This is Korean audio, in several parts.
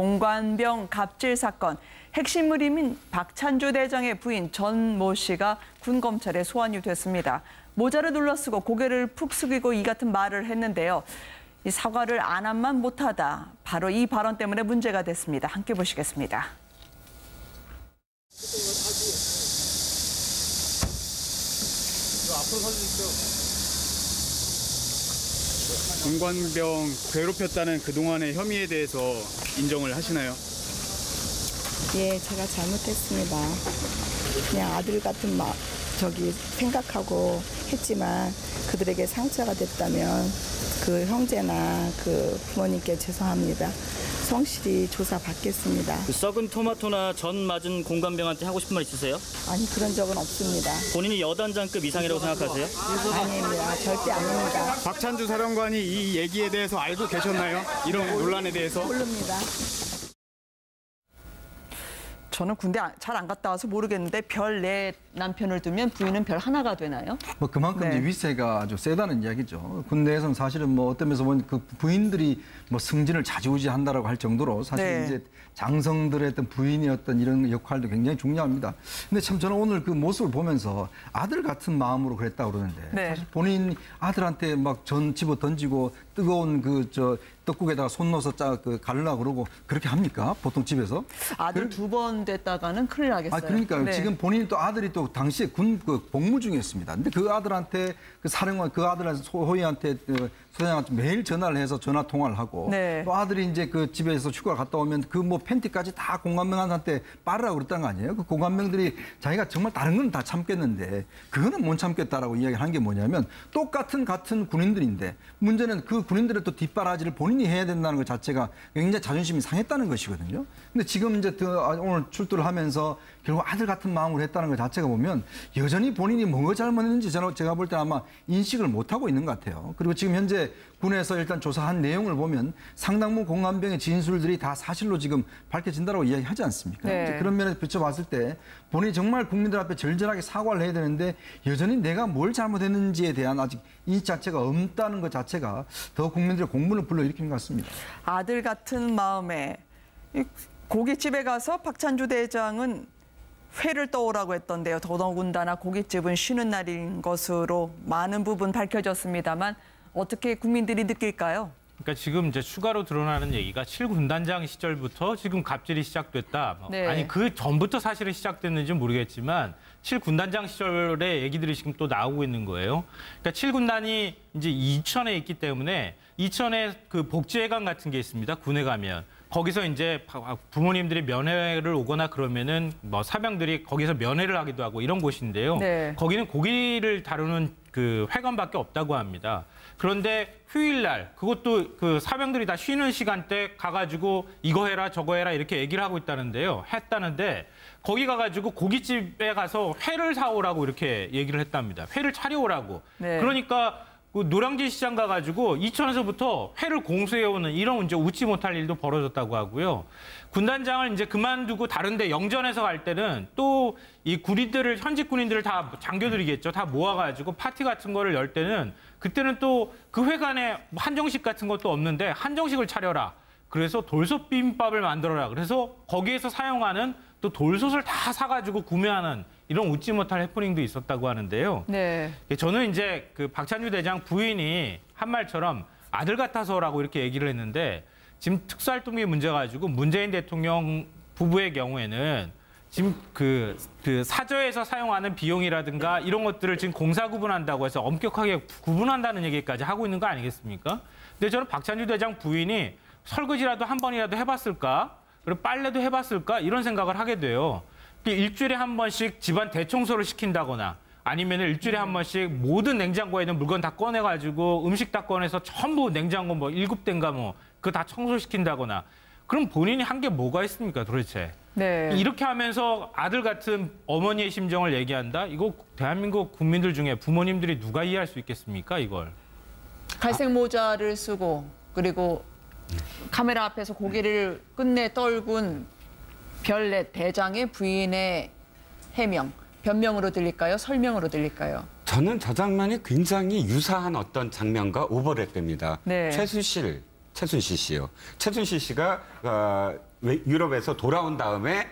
공관병 갑질 사건. 핵심물임인 박찬주 대장의 부인 전 모 씨가 군 검찰에 소환이 됐습니다. 모자를 눌러쓰고 고개를 푹 숙이고 이 같은 말을 했는데요. 이 사과를 안 한만 못하다. 바로 이 발언 때문에 문제가 됐습니다. 함께 보시겠습니다. 앞으로 서주십시오. 공관병 괴롭혔다는 그동안의 혐의에 대해서 인정을 하시나요? 예, 제가 잘못했습니다. 그냥 아들 같은 생각하고 했지만 그들에게 상처가 됐다면 그 형제나 그 부모님께 죄송합니다. 성실히 조사받겠습니다. 그 썩은 토마토나 전 맞은 공관병한테 하고 싶은 말 있으세요? 아니, 그런 적은 없습니다. 본인이 여단장급 이상이라고 생각하세요? 아닙니다. 절대 아닙니다. 박찬주 사령관이 이 얘기에 대해서 알고 계셨나요? 이런 논란에 대해서? 모릅니다. 저는 군대 잘 안 갔다 와서 모르겠는데 별 4 남편을 두면 부인은 별 하나가 되나요? 뭐 그만큼 네. 이제 위세가 아주 세다는 이야기죠. 군대에서는 사실은 뭐 어떤 면에서 보면 그 부인들이 뭐 승진을 자주우지한다라고 할 정도로 사실 네. 이제 장성들의 어떤 부인의 어떤 이런 역할도 굉장히 중요합니다. 근데 참 저는 오늘 그 모습을 보면서 아들 같은 마음으로 그랬다고 그러는데 네. 사실 본인 아들한테 막 전 집어 던지고 뜨거운 떡국에다가 손 넣어서 가르려고 그러고 그렇게 합니까? 보통 집에서? 아들 2번 됐다가는 큰일 나겠어요. 그러니까요. 네. 지금 본인이 또 아들이 또 당시에 군 복무 중이었습니다. 근데 그 아들한테 그 사령관 그 아들한테 소희한테 소장한테 매일 전화를 해서 전화 통화를 하고 네. 또 아들이 이제 그 집에서 휴가 갔다 오면 그 뭐 팬티까지 다 공관병한테 빨으라고 그랬다는 거 아니에요? 그 공관병들이 자기가 정말 다른 건 다 참겠는데 그거는 못 참겠다라고 이야기를 한 게 뭐냐면 같은 군인들인데 문제는 그 군인들의 또 뒷바라지를 본인이 해야 된다는 것 자체가 굉장히 자존심이 상했다는 것이거든요. 근데 지금 이제 오늘 출두를 하면서 결국 아들 같은 마음으로 했다는 것 자체가 보면 여전히 본인이 뭔가 잘못했는지 제가 볼 때 아마 인식을 못하고 있는 것 같아요. 그리고 지금 현재 군에서 일단 조사한 내용을 보면 상당부 공관병의 진술들이 다 사실로 지금 밝혀진다고 이야기하지 않습니까? 네. 이제 그런 면에서 비춰봤을 때 본인이 정말 국민들 앞에 절절하게 사과를 해야 되는데 여전히 내가 뭘 잘못했는지에 대한 아직 인식 자체가 없다는 것 자체가 더 국민들의 공분을 불러일으키는 것 같습니다. 아들 같은 마음에 고깃집에 가서 박찬주 대장은 회를 떠오라고 했던데요. 더더군다나 고깃집은 쉬는 날인 것으로 많은 부분 밝혀졌습니다만 어떻게 국민들이 느낄까요? 그러니까 지금 이제 추가로 드러나는 얘기가 7군단장 시절부터 지금 갑질이 시작됐다. 네. 아니 그 전부터 사실은 시작됐는지는 모르겠지만 7군단장 시절의 얘기들이 지금 또 나오고 있는 거예요. 그러니까 7군단이 이제 이천에 있기 때문에 이천에 그 복지회관 같은 게 있습니다. 군에 가면. 거기서 이제 부모님들이 면회를 오거나 그러면은 뭐 사병들이 거기서 면회를 하기도 하고 이런 곳인데요. 네. 거기는 고기를 다루는 그 회관밖에 없다고 합니다. 그런데 휴일날 그것도 그 사병들이 다 쉬는 시간대 가가지고 이거 해라 저거 해라 이렇게 얘기를 하고 있다는데요. 했다는데 거기 가가지고 고깃집에 가서 회를 사오라고 이렇게 얘기를 했답니다. 회를 차려오라고. 네. 그러니까 그 노량진 시장 가가지고 이천에서부터 회를 공수해오는 이런 이제 웃지 못할 일도 벌어졌다고 하고요. 군단장을 이제 그만두고 다른데 영전에서 갈 때는 또 이 군인들을 현직 군인들을 다 장교들이겠죠. 다 모아가지고 파티 같은 거를 열 때는 그때는 또 그 회관에 한정식 같은 것도 없는데 한정식을 차려라. 그래서 돌솥 비빔밥을 만들어라. 그래서 거기에서 사용하는 또 돌솥을 다 사가지고 구매하는 이런 웃지 못할 해프닝도 있었다고 하는데요. 네. 저는 이제 그 박찬주 대장 부인이 한 말처럼 아들 같아서라고 이렇게 얘기를 했는데 지금 특수활동비 문제 가지고 문재인 대통령 부부의 경우에는 지금 그 사저에서 사용하는 비용이라든가 이런 것들을 지금 공사 구분한다고 해서 엄격하게 구분한다는 얘기까지 하고 있는 거 아니겠습니까? 근데 저는 박찬주 대장 부인이 설거지라도 한 번이라도 해봤을까? 그리고 빨래도 해봤을까? 이런 생각을 하게 돼요. 일주일에 한 번씩 집안 대청소를 시킨다거나 아니면 일주일에 한 번씩 모든 냉장고에 있는 물건 다 꺼내가지고 음식 다 꺼내서 전부 냉장고 뭐 7대인가 뭐 그거 다 청소시킨다거나 그럼 본인이 한 게 뭐가 있습니까 도대체? 네. 이렇게 하면서 아들 같은 어머니의 심정을 얘기한다? 이거 대한민국 국민들 중에 부모님들이 누가 이해할 수 있겠습니까 이걸? 갈색 모자를 쓰고 그리고 카메라 앞에서 고개를 끝내 떨군 별넷 대장의 부인의 해명, 변명으로 들릴까요? 설명으로 들릴까요? 저는 저 장면이 굉장히 유사한 어떤 장면과 오버랩됩니다. 네. 최순실 최순실 씨요. 최순실 씨가 유럽에서 돌아온 다음에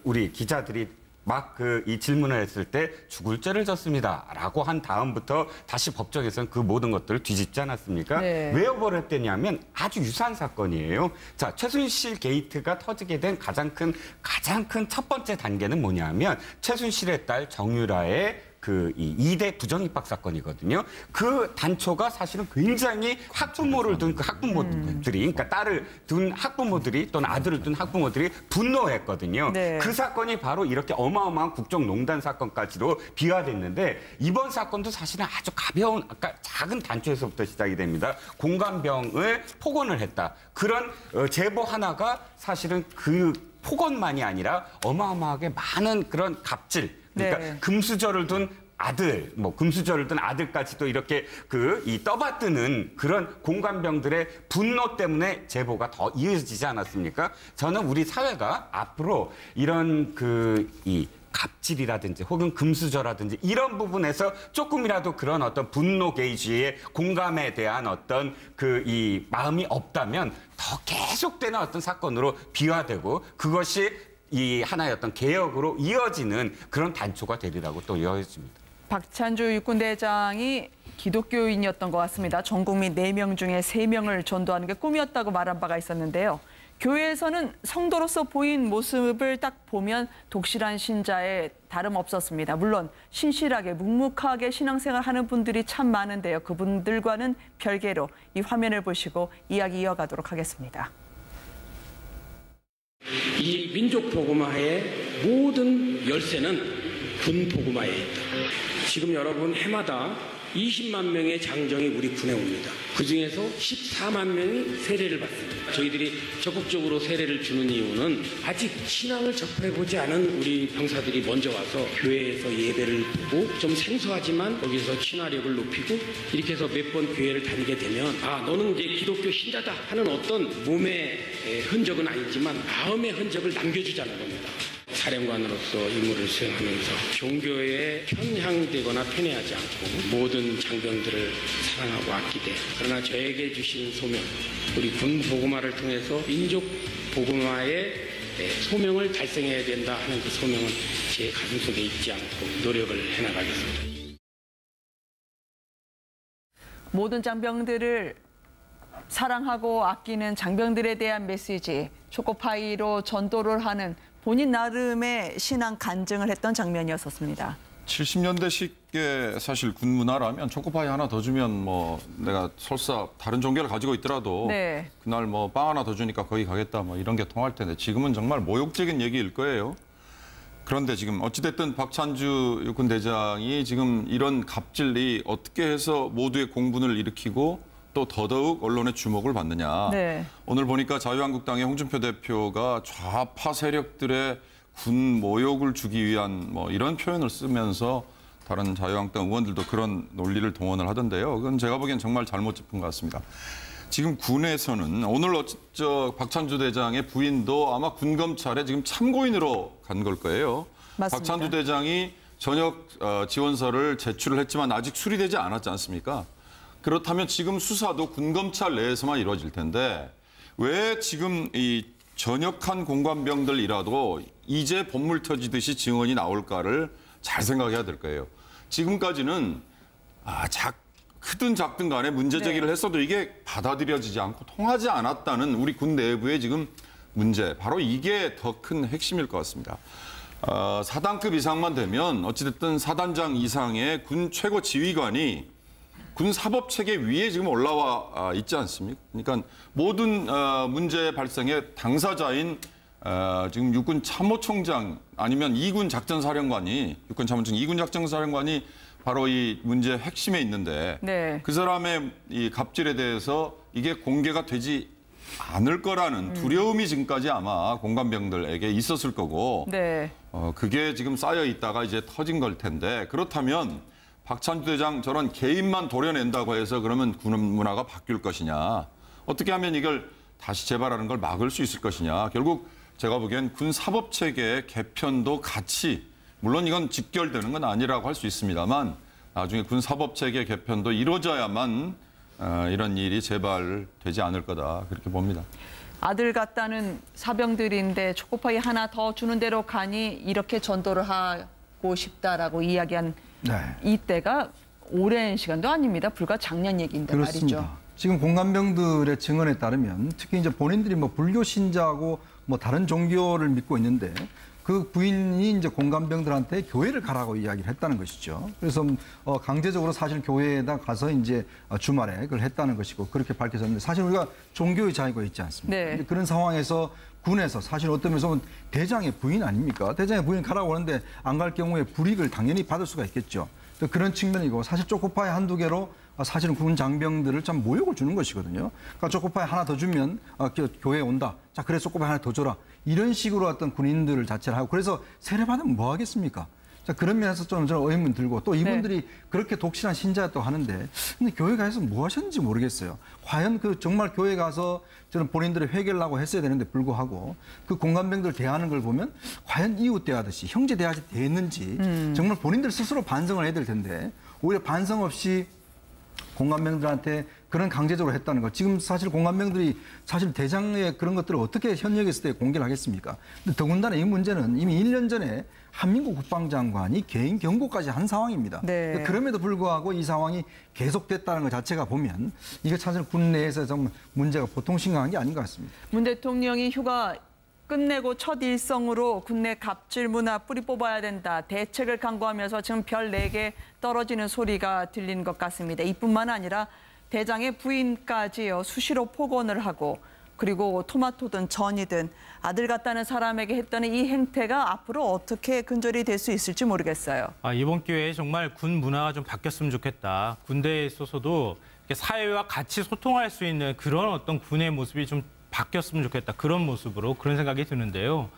우리 기자들이 막 이 질문을 했을 때 죽을 죄를 졌습니다라고 한 다음부터 다시 법정에서는 그 모든 것들을 뒤집지 않았습니까? 네. 왜 오버랩됐냐면 아주 유사한 사건이에요. 자, 최순실 게이트가 터지게 된 가장 큰 첫 번째 단계는 뭐냐면 최순실의 딸 정유라의 이 2대 부정입학 사건이거든요. 그 단초가 사실은 굉장히 학부모를 둔 그 학부모들이, 그러니까 딸을 둔 학부모들이 또는 아들을 둔 학부모들이 분노했거든요. 네. 그 사건이 바로 이렇게 어마어마한 국정농단 사건까지도 비화됐는데 이번 사건도 사실은 아주 가벼운, 아까 작은 단초에서부터 시작이 됩니다. 공감병을 폭언을 했다. 그런 제보 하나가 사실은 그 폭언만이 아니라 어마어마하게 많은 그런 갑질, 그러니까 네. 금수저를 둔 아들, 금수저를 둔 아들까지도 이렇게 이 떠받드는 그런 공감병들의 분노 때문에 제보가 더 이어지지 않았습니까? 저는 우리 사회가 앞으로 이런 이 갑질이라든지 혹은 금수저라든지 이런 부분에서 조금이라도 그런 어떤 분노 게이지의 공감에 대한 어떤 이 마음이 없다면 더 계속되는 어떤 사건으로 비화되고 그것이 이 하나의 어떤 개혁으로 이어지는 그런 단초가 되리라고 또 여겨집니다. 박찬주 육군대장이 기독교인이었던 것 같습니다. 전 국민 4명 중에 3명을 전도하는 게 꿈이었다고 말한 바가 있었는데요. 교회에서는 성도로서 보인 모습을 딱 보면 독실한 신자에 다름없었습니다. 물론 신실하게 묵묵하게 신앙생활하는 분들이 참 많은데요. 그분들과는 별개로 이 화면을 보시고 이야기 이어가도록 하겠습니다. 이 민족 복음화의 모든 열쇠는 군 복음화에 있다. 지금 여러분 해마다 20만 명의 장정이 우리 군에 옵니다. 그중에서 14만 명이 세례를 받습니다. 저희들이 적극적으로 세례를 주는 이유는 아직 신앙을 접해보지 않은 우리 병사들이 먼저 와서 교회에서 예배를 보고 좀 생소하지만 거기서 친화력을 높이고 이렇게 해서 몇 번 교회를 다니게 되면 너는 이제 기독교 신자다 하는 어떤 몸의 흔적은 아니지만 마음의 흔적을 남겨주자는 겁니다. 사령관으로서 임무를 수행하면서 종교에 편향되거나 편애하지 않고 모든 장병들을 사랑하고 아끼되 그러나 저에게 주신 소명, 우리 군 복음화를 통해서 민족 복음화의 소명을 달성해야 된다 하는 그 소명은 제 가슴속에 잊지 않고 노력을 해나가겠습니다. 모든 장병들을 사랑하고 아끼는 장병들에 대한 메시지, 초코파이로 전도를 하는 본인 나름의 신앙 간증을 했던 장면이었습니다. 70년대식의 사실 군 문화라면 초코파이 하나 더 주면 내가 설사 다른 종교를 가지고 있더라도 네. 그날 빵 하나 더 주니까 거기 가겠다 이런 게 통할 텐데 지금은 정말 모욕적인 얘기일 거예요. 그런데 지금 어찌됐든 박찬주 육군대장이 지금 이런 갑질이 어떻게 해서 모두의 공분을 일으키고 또 더더욱 언론의 주목을 받느냐. 네. 오늘 보니까 자유한국당의 홍준표 대표가 좌파 세력들의 군 모욕을 주기 위한 이런 표현을 쓰면서 다른 자유한국당 의원들도 그런 논리를 동원을 하던데요. 그건 제가 보기엔 정말 잘못 짚은 것 같습니다. 지금 군에서는 오늘 박찬주 대장의 부인도 아마 군검찰에 지금 참고인으로 간 걸 거예요. 맞습니다. 박찬주 대장이 전역 지원서를 제출을 했지만 아직 수리되지 않았지 않습니까? 그렇다면 지금 수사도 군검찰 내에서만 이루어질 텐데 왜 지금 이 전역한 공관병들이라도 이제 본물 터지듯이 증언이 나올까를 잘 생각해야 될 거예요. 지금까지는 크든 작든 간에 문제 제기를 했어도 이게 받아들여지지 않고 통하지 않았다는 우리 군 내부의 지금 문제, 바로 이게 더 큰 핵심일 것 같습니다. 사단급 이상만 되면 어찌됐든 사단장 이상의 군 최고 지휘관이 군 사법체계 위에 지금 올라와 있지 않습니까? 그러니까 모든 문제 발생의 당사자인 지금 육군 참모총장 아니면 2군 작전사령관이 육군 참모총 2군 작전사령관이 바로 이 문제의 핵심에 있는데 네. 그 사람의 이 갑질에 대해서 이게 공개가 되지 않을 거라는 두려움이 지금까지 아마 공관병들에게 있었을 거고 네. 그게 지금 쌓여 있다가 이제 터진 걸 텐데 그렇다면 박찬주 대장 저런 개인만 도려낸다고 해서 그러면 군 문화가 바뀔 것이냐. 어떻게 하면 이걸 다시 재발하는 걸 막을 수 있을 것이냐. 결국 제가 보기엔 군 사법체계 개편도 같이 물론 이건 직결되는 건 아니라고 할 수 있습니다만 나중에 군 사법체계 개편도 이루어져야만 이런 일이 재발되지 않을 거다 그렇게 봅니다. 아들 같다는 사병들인데 초코파이 하나 더 주는 대로 가니 이렇게 전도를 하고 싶다라고 이야기한 이때가 오랜 시간도 아닙니다. 불과 작년 얘기인데 그렇습니다. 말이죠. 지금 공감병들의 증언에 따르면 특히 이제 본인들이 뭐 불교 신자하고 뭐 다른 종교를 믿고 있는데 그 부인이 이제 공감병들한테 교회를 가라고 이야기를 했다는 것이죠. 그래서 강제적으로 사실 교회에다 가서 이제 주말에 그걸 했다는 것이고 그렇게 밝혀졌는데 사실 우리가 종교의 자유가 있지 않습니까? 네. 그런 상황에서 군에서 사실 어떤 면에서 대장의 부인 아닙니까? 대장의 부인 가라고 하는데 안 갈 경우에 불이익을 당연히 받을 수가 있겠죠. 그런 측면이고 사실 초코파이 한두 개로 사실은 군 장병들을 참 모욕을 주는 것이거든요. 그러니까 초코파이 하나 더 주면 교회에 온다. 자, 그래 초코파이 하나 더 줘라. 이런 식으로 어떤 군인들을 자체를 하고 그래서 세례받으면 뭐 하겠습니까? 자, 그런 면에서 저는 의문 들고 또 이분들이 그렇게 독실한 신자였다고 하는데 근데 교회 가서 뭐 하셨는지 모르겠어요. 과연 그 정말 교회 가서 저는 본인들의 회개를 하고 했어야 되는데 불구하고 그 공감병들 대하는 걸 보면 과연 이웃 대하듯이 형제 대하듯이 대했는지 정말 본인들 스스로 반성을 해야 될 텐데 오히려 반성 없이 공감병들한테 그런 강제적으로 했다는 것. 지금 사실 공감병들이 사실 대장의 그런 것들을 어떻게 현역에 있을 때 공개를 하겠습니까? 근데 더군다나 이 문제는 이미 1년 전에 한민구 국방장관이 개인 경고까지 한 상황입니다. 네. 그럼에도 불구하고 이 상황이 계속됐다는 것 자체가 보면 이게 사실 군 내에서 정말 문제가 보통 심각한 게 아닌 것 같습니다. 문 대통령이 휴가 끝내고 첫 일성으로 군내 갑질 문화 뿌리 뽑아야 된다. 대책을 강구하면서 지금 별 4개 떨어지는 소리가 들리는 것 같습니다. 이뿐만 아니라 대장의 부인까지요. 수시로 폭언을 하고 그리고 토마토든 전이든 아들 같다는 사람에게 했던 이 행태가 앞으로 어떻게 근절이 될 수 있을지 모르겠어요. 이번 기회에 정말 군 문화가 좀 바뀌었으면 좋겠다. 군대에 있어서도 사회와 같이 소통할 수 있는 그런 어떤 군의 모습이 좀 바뀌었으면 좋겠다. 그런 모습으로 그런 생각이 드는데요.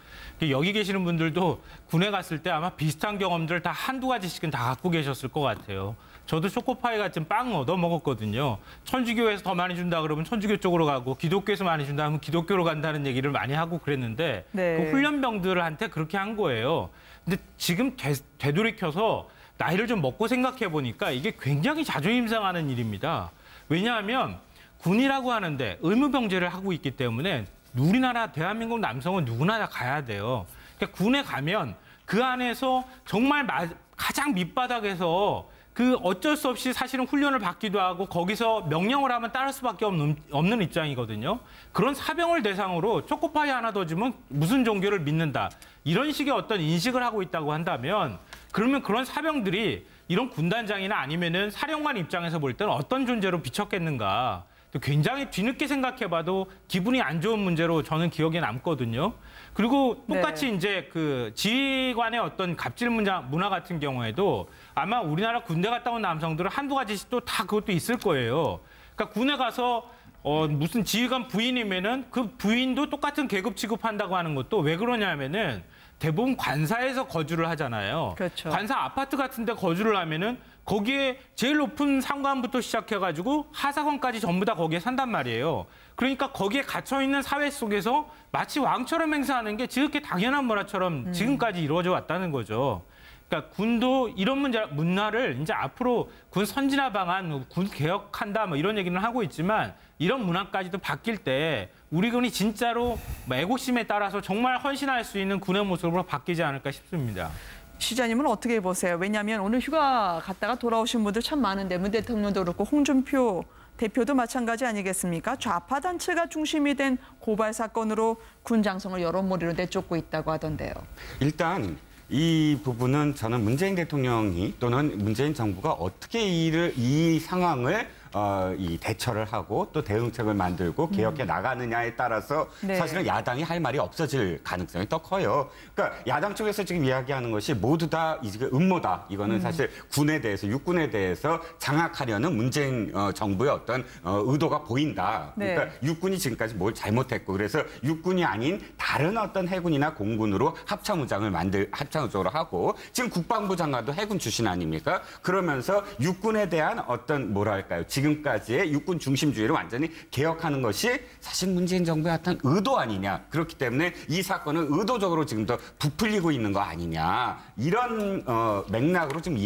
여기 계시는 분들도 군에 갔을 때 아마 비슷한 경험들을 다 한두 가지씩은 다 갖고 계셨을 것 같아요. 저도 초코파이 같은 빵 얻어 먹었거든요. 천주교에서 더 많이 준다 그러면 천주교 쪽으로 가고 기독교에서 많이 준다 하면 기독교로 간다는 얘기를 많이 하고 그랬는데 그 훈련병들한테 그렇게 한 거예요. 근데 지금 되돌이켜서 나이를 좀 먹고 생각해 보니까 이게 굉장히 자존심 상하는 일입니다. 왜냐하면 군이라고 하는데 의무병제를 하고 있기 때문에 우리나라 대한민국 남성은 누구나 다 가야 돼요. 그러니까 군에 가면 그 안에서 정말 가장 밑바닥에서 그 어쩔 수 없이 사실은 훈련을 받기도 하고 거기서 명령을 하면 따를 수밖에 없는 입장이거든요. 그런 사병을 대상으로 초코파이 하나 더 주면 무슨 종교를 믿는다. 이런 식의 어떤 인식을 하고 있다고 한다면 그러면 그런 사병들이 이런 군단장이나 아니면은 사령관 입장에서 볼 때는 어떤 존재로 비쳤겠는가. 굉장히 뒤늦게 생각해봐도 기분이 안 좋은 문제로 저는 기억에 남거든요. 그리고 똑같이 이제 그 지휘관의 어떤 갑질 문화 같은 경우에도 아마 우리나라 군대 갔다 온 남성들은 한두 가지씩 또 다 그것도 있을 거예요. 그러니까 군에 가서 무슨 지휘관 부인이면은 그 부인도 똑같은 계급 취급한다고 하는 것도 왜 그러냐면은 대부분 관사에서 거주를 하잖아요. 그렇죠. 관사 아파트 같은 데 거주를 하면은 거기에 제일 높은 상관부터 시작해가지고 하사관까지 전부 다 거기에 산단 말이에요. 그러니까 거기에 갇혀있는 사회 속에서 마치 왕처럼 행사하는 게 지극히 당연한 문화처럼 지금까지 이루어져 왔다는 거죠. 그러니까 군도 이런 문화를 이제 앞으로 군 선진화 방안, 군 개혁한다 뭐 이런 얘기는 하고 있지만 이런 문화까지도 바뀔 때 우리 군이 진짜로 애국심에 따라서 정말 헌신할 수 있는 군의 모습으로 바뀌지 않을까 싶습니다. 시장님은 어떻게 보세요? 왜냐하면 오늘 휴가 갔다가 돌아오신 분들 참 많은데 문 대통령도 그렇고 홍준표 대표도 마찬가지 아니겠습니까? 좌파 단체가 중심이 된 고발 사건으로 군 장성을 여론몰이로 내쫓고 있다고 하던데요. 일단 이 부분은 저는 문재인 대통령이 또는 문재인 정부가 어떻게 이 상황을 이 대처를 하고 또 대응책을 만들고 개혁해 나가느냐에 따라서 사실은 야당이 할 말이 없어질 가능성이 더 커요. 그러니까 야당 쪽에서 지금 이야기하는 것이 모두 다 이게 음모다. 이거는 사실 군에 대해서 육군에 대해서 장악하려는 문재인 정부의 어떤 의도가 보인다. 그러니까 육군이 지금까지 뭘 잘못했고 그래서 육군이 아닌 다른 어떤 해군이나 공군으로 합참의장을 하고 지금 국방부 장관도 해군 출신 아닙니까? 그러면서 육군에 대한 어떤 뭐랄까요? 지금까지의 육군 중심주의를 완전히 개혁하는 것이 사실 문재인 정부의 어떤 의도 아니냐. 그렇기 때문에 이 사건은 의도적으로 지금 더 부풀리고 있는 거 아니냐. 이런 맥락으로 지금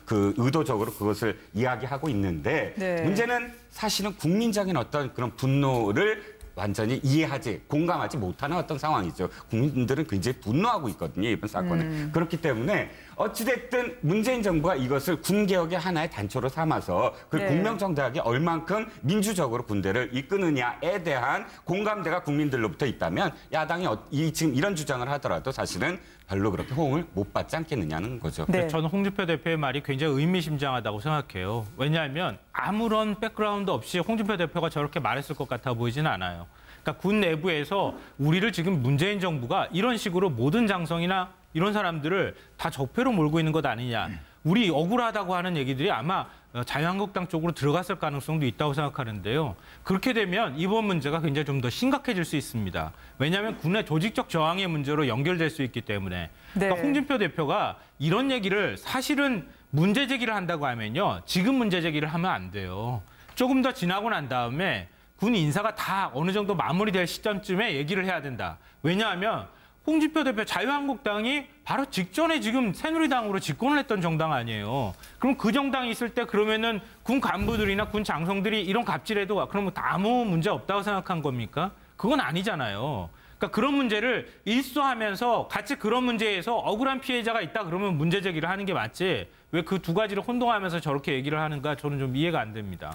그 의도적으로 그것을 이야기하고 있는데 네. 문제는 사실은 국민적인 어떤 그런 분노를 완전히 이해하지, 공감하지 못하는 어떤 상황이죠. 국민들은 굉장히 분노하고 있거든요, 이번 사건은. 그렇기 때문에 어찌됐든 문재인 정부가 이것을 군개혁의 하나의 단초로 삼아서 그 네. 공명정대하게 얼만큼 민주적으로 군대를 이끄느냐에 대한 공감대가 국민들로부터 있다면 야당이 지금 이런 주장을 하더라도 사실은 별로 그렇게 호응을 못 받지 않겠느냐는 거죠. 네. 저는 홍준표 대표의 말이 굉장히 의미심장하다고 생각해요. 왜냐하면 아무런 백그라운드 없이 홍준표 대표가 저렇게 말했을 것 같아 보이지는 않아요. 그러니까 군 내부에서 우리를 지금 문재인 정부가 이런 식으로 모든 장성이나 이런 사람들을 다 적폐로 몰고 있는 것 아니냐. 우리 억울하다고 하는 얘기들이 아마 자유한국당 쪽으로 들어갔을 가능성도 있다고 생각하는데요. 그렇게 되면 이번 문제가 굉장히 좀 더 심각해질 수 있습니다. 왜냐하면 군의 조직적 저항의 문제로 연결될 수 있기 때문에. 그러니까 네. 홍준표 대표가 이런 얘기를 사실은 문제 제기를 한다고 하면요. 지금 문제 제기를 하면 안 돼요. 조금 더 지나고 난 다음에 군 인사가 다 어느 정도 마무리될 시점쯤에 얘기를 해야 된다. 왜냐하면 홍준표 대표 자유한국당이 바로 직전에 지금 새누리당으로 집권을 했던 정당 아니에요. 그럼 그 정당이 있을 때 그러면은 군 간부들이나 군 장성들이 이런 갑질해도 그러면 아무 문제 없다고 생각한 겁니까? 그건 아니잖아요. 그러니까 그런 문제를 일소하면서 같이 그런 문제에서 억울한 피해자가 있다 그러면 문제 제기를 하는 게 맞지. 왜 그 두 가지를 혼동하면서 저렇게 얘기를 하는가 저는 좀 이해가 안 됩니다.